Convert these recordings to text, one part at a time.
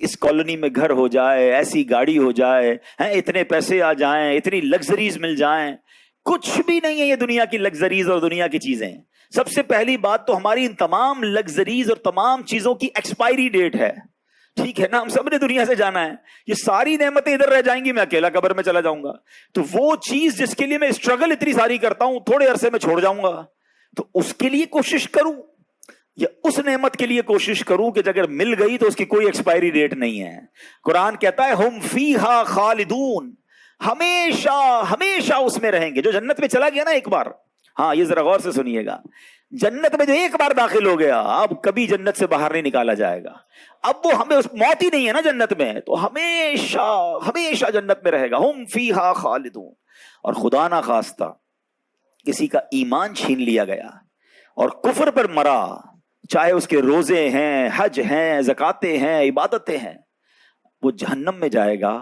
इस कॉलोनी में घर हो जाए, ऐसी गाड़ी हो जाए, हैं इतने पैसे आ जाएं, इतनी लग्जरीज मिल जाएं। कुछ भी नहीं है ये दुनिया की लग्जरीज और दुनिया की चीजें। सबसे पहली बात तो हमारी इन तमाम लग्जरीज और तमाम चीजों की एक्सपायरी डेट है। ठीक है ना, हम सब ने दुनिया से जाना है, ये सारी नेमतें इधर रह जाएंगी, मैं अकेला कब्र में चला जाऊंगा। तो वो चीज जिसके लिए मैं स्ट्रगल इतनी सारी करता हूं, थोड़े अरसे में छोड़ जाऊंगा, तो उसके लिए कोशिश करूं या उस नेमत के लिए कोशिश करूं कि अगर मिल गई तो उसकी कोई एक्सपायरी डेट नहीं है। कुरान कहता है हुम फीहा खालिदून, हमेशा हमेशा उसमें रहेंगे। जो जन्नत में चला गया ना एक बार, हाँ ये जरा गौर से सुनिएगा, जन्नत में जो एक बार दाखिल हो गया अब कभी जन्नत से बाहर नहीं निकाला जाएगा। अब वो हमें मौत ही नहीं है ना जन्नत में, तो हमेशा हमेशा जन्नत में रहेगा। हुम फीहा खालिदून। और खुदा ना खास्ता किसी का ईमान छीन लिया गया और कुफर पर मरा, चाहे उसके रोजे हैं, हज हैं, ज़कातें हैं, इबादतें हैं, वो जहन्नम में जाएगा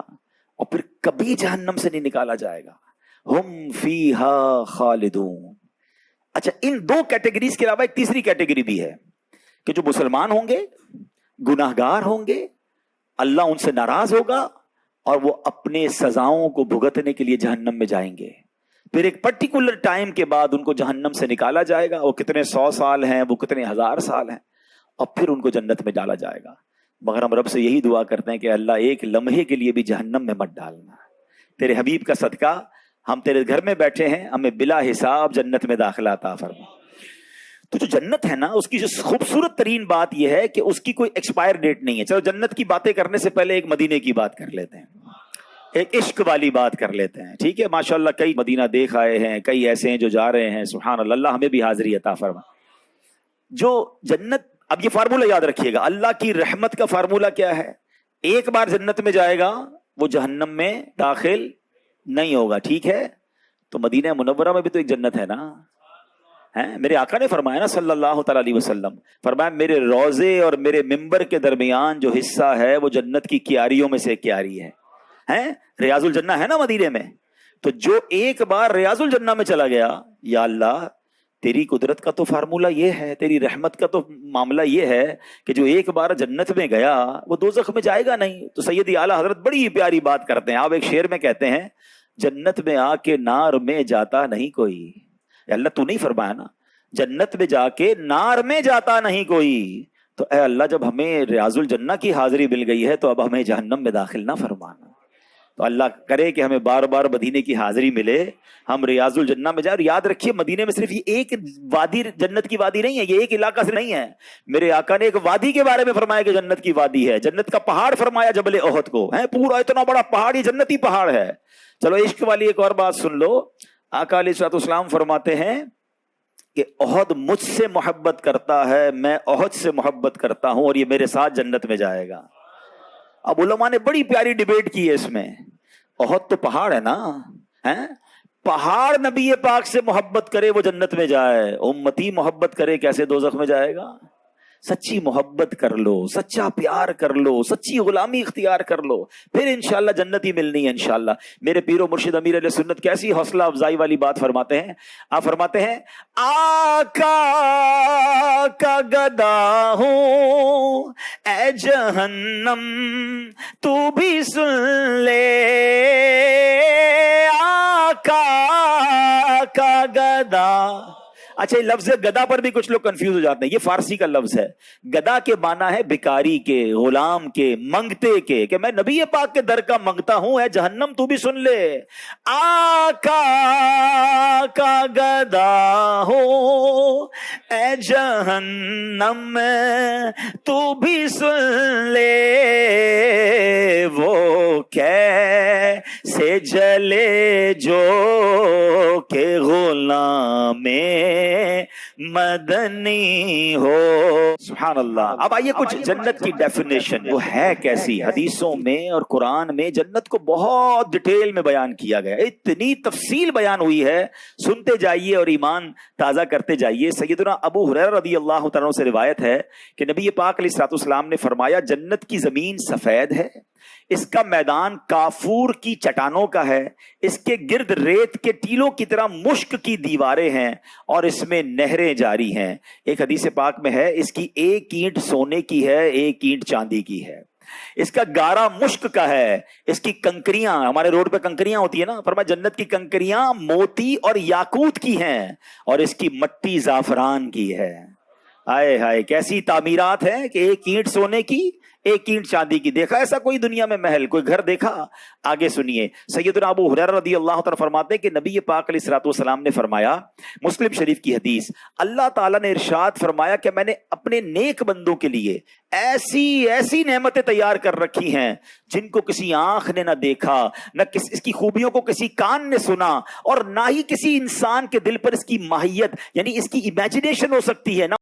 और फिर कभी जहन्नम से नहीं निकाला जाएगा। हुम फीहा खालिदून। अच्छा, इन दो कैटेगरीज के अलावा एक तीसरी कैटेगरी भी है कि जो मुसलमान होंगे, गुनाहगार होंगे, अल्लाह उनसे नाराज होगा और वो अपने सजाओं को भुगतने के लिए जहन्नम में जाएंगे। फिर एक पर्टिकुलर टाइम के बाद उनको जहन्नम से निकाला जाएगा। वो कितने 100 साल हैं, वो कितने 1000 साल हैं, और फिर उनको जन्नत में डाला जाएगा। मगर हम रब से यही दुआ करते हैं कि अल्लाह एक लम्हे के लिए भी जहन्नम में मत डालना। तेरे हबीब का सदका हम तेरे घर में बैठे हैं, हमें बिला हिसाब जन्नत में दाखिला अता फरमा। तो जो जन्नत है ना, उसकी जो खूबसूरत तरीन बात यह है कि उसकी कोई एक्सपायर डेट नहीं है। चलो जन्नत की बातें करने से पहले एक मदीने की बात कर लेते हैं, एक इश्क वाली बात कर लेते हैं। ठीक है, माशाल्लाह कई मदीना देख आए हैं, कई ऐसे हैं जो जा रहे हैं, सुभान अल्लाह, हमें भी हाजिरी अता फरमा। जो जन्नत, अब ये फार्मूला याद रखिएगा, अल्लाह की रहमत का फार्मूला क्या है? एक बार जन्नत में जाएगा वो जहन्नम में दाखिल नहीं होगा। ठीक है, तो मदीना मुनव्वरा में भी तो एक जन्नत है ना, है? मेरे आका ने फरमाया ना सल्लल्लाहु अलैहि वसल्लम, फरमाया मेरे रोजे और मेरे मिंबर के दरमियान जो हिस्सा है वो जन्नत की क्यारियों में से क्यारी है। रियाजुल जन्ना है ना मदीने में। तो जो एक बार रियाजुल जन्ना में चला गया, या अल्लाह तेरी कुदरत का तो फार्मूला ये है, तेरी रहमत का तो मामला ये है कि जो एक बार जन्नत में गया वो दोज़ख में जाएगा नहीं। तो सैयदी आला हजरत बड़ी प्यारी बात करते हैं, आप एक शेर में कहते हैं, जन्नत में आके नार में जाता नहीं कोई। अल्लाह तू नहीं फरमाया ना, जन्नत में जाके नार में जाता नहीं कोई। तो ऐ अल्लाह, जब हमें रियाजुल जन्ना की हाजिरी मिल गई है तो अब हमें जहन्नम में दाखिल ना फरमाना। तो अल्लाह करे कि हमें बार बार मदीने की हाजिरी मिले, हम रियाजुल जन्ना में जाए। और याद रखिए, मदीने में सिर्फ ये एक वादी जन्नत की वादी नहीं है, ये एक इलाका से नहीं है। मेरे आका ने एक वादी के बारे में फरमाया कि जन्नत की वादी है, जन्नत का पहाड़ फरमाया जबल ओहद को, है पूरा इतना बड़ा पहाड़, ये जन्नती पहाड़ है। चलो इश्क वाली एक और बात सुन लो, आका अलैहिस्सलाम फरमाते हैं कि ओहद मुझसे मोहब्बत करता है, मैं ओहद से मोहब्बत करता हूं और ये मेरे साथ जन्नत में जाएगा। अब उलमा ने बड़ी प्यारी डिबेट की है इसमें। ओहद तो पहाड़ है ना, है? पहाड़ नबी पाक से मोहब्बत करे वो जन्नत में जाए, उम्मती मोहब्बत करे कैसे दोज़ख में जाएगा? सच्ची मोहब्बत कर लो, सच्चा प्यार कर लो, सच्ची गुलामी इख्तियार कर लो, फिर इंशाल्लाह जन्नत ही मिलनी है इंशाल्लाह। मेरे पीरो मुर्शिद अमीर अहले सुन्नत कैसी हौसला अफजाई वाली बात फरमाते हैं। आप फरमाते हैं, आका का गदा हूं ऐ जहन्नम तू भी सुन ले, आका का गदा। अच्छा, ये लफ्ज गदा पर भी कुछ लोग कंफ्यूज हो जाते हैं, ये फारसी का लफ्ज है। गदा के माना है भिखारी के, गुलाम के, मंगते के, कि मैं नबी पाक के दर का मंगता हूं, है जहन्नम तू भी सुन ले। आका का गदा हो ऐ जहन्नम तू भी सुन ले, वो कैसे जले जो के गुलामे मदनी हो। सुभान अल्लाह। अब आइए कुछ जन्नत की डेफिनेशन, वो है कैसी। हदीसों में और कुरान में जन्नत को बहुत डिटेल में बयान किया गया, इतनी तफसील बयान हुई है, सुनते जाइए और ईमान ताज़ा करते जाइए। सैयदना अबू हुरैरा रज़ियल्लाहु तआला से रिवायत है कि नबी पाक अलैहिस्सलाम ने फरमाया, जन्नत की जमीन सफेद है, इसका मैदान काफूर की चट्टानों का है, इसके गिर्द रेत के टीलों की तरह मुश्क की दीवारें हैं और इसमें नहरें जारी हैं। एक हदीस पाक में है, इसकी एक ईंट सोने की है, एक ईंट चांदी की है। اس کا گارا مشک کا ہے، اس کی کنکریاں، ہمارے روڈ پہ کنکریاں ہوتی ہے نا، فرمایا جنت کی کنکریاں موتی اور یاقوت کی ہیں، اور اس کی مٹی زعفران کی ہے۔ ہائے ہائے، کیسی تعمیرات ہیں کہ ایک اینٹ سونے کی، ایک اینٹ چاندی کی۔ دیکھا ایسا کوئی دنیا میں محل، کوئی گھر دیکھا؟ آگے سنیے، سیدنا ابو ہریرہ رضی اللہ تعالیٰ فرماتے ہیں کہ نبی پاک علیہ الصلوۃ والسلام نے فرمایا، مسلم شریف کی حدیث، اللہ تعالیٰ نے ارشاد فرمایا کہ میں نے اپنے نیک بندوں کے لیے ایسی ایسی نعمتیں تیار کر رکھی ہیں جن کو کسی آنکھ نے نہ دیکھا، نہ اس کی خوبیوں کو کسی کان نے سنا، اور نہ ہی کسی انسان کے دل پر اس کی ماہیت یعنی اس کی امیجنیشن ہو سکتی ہے، نہ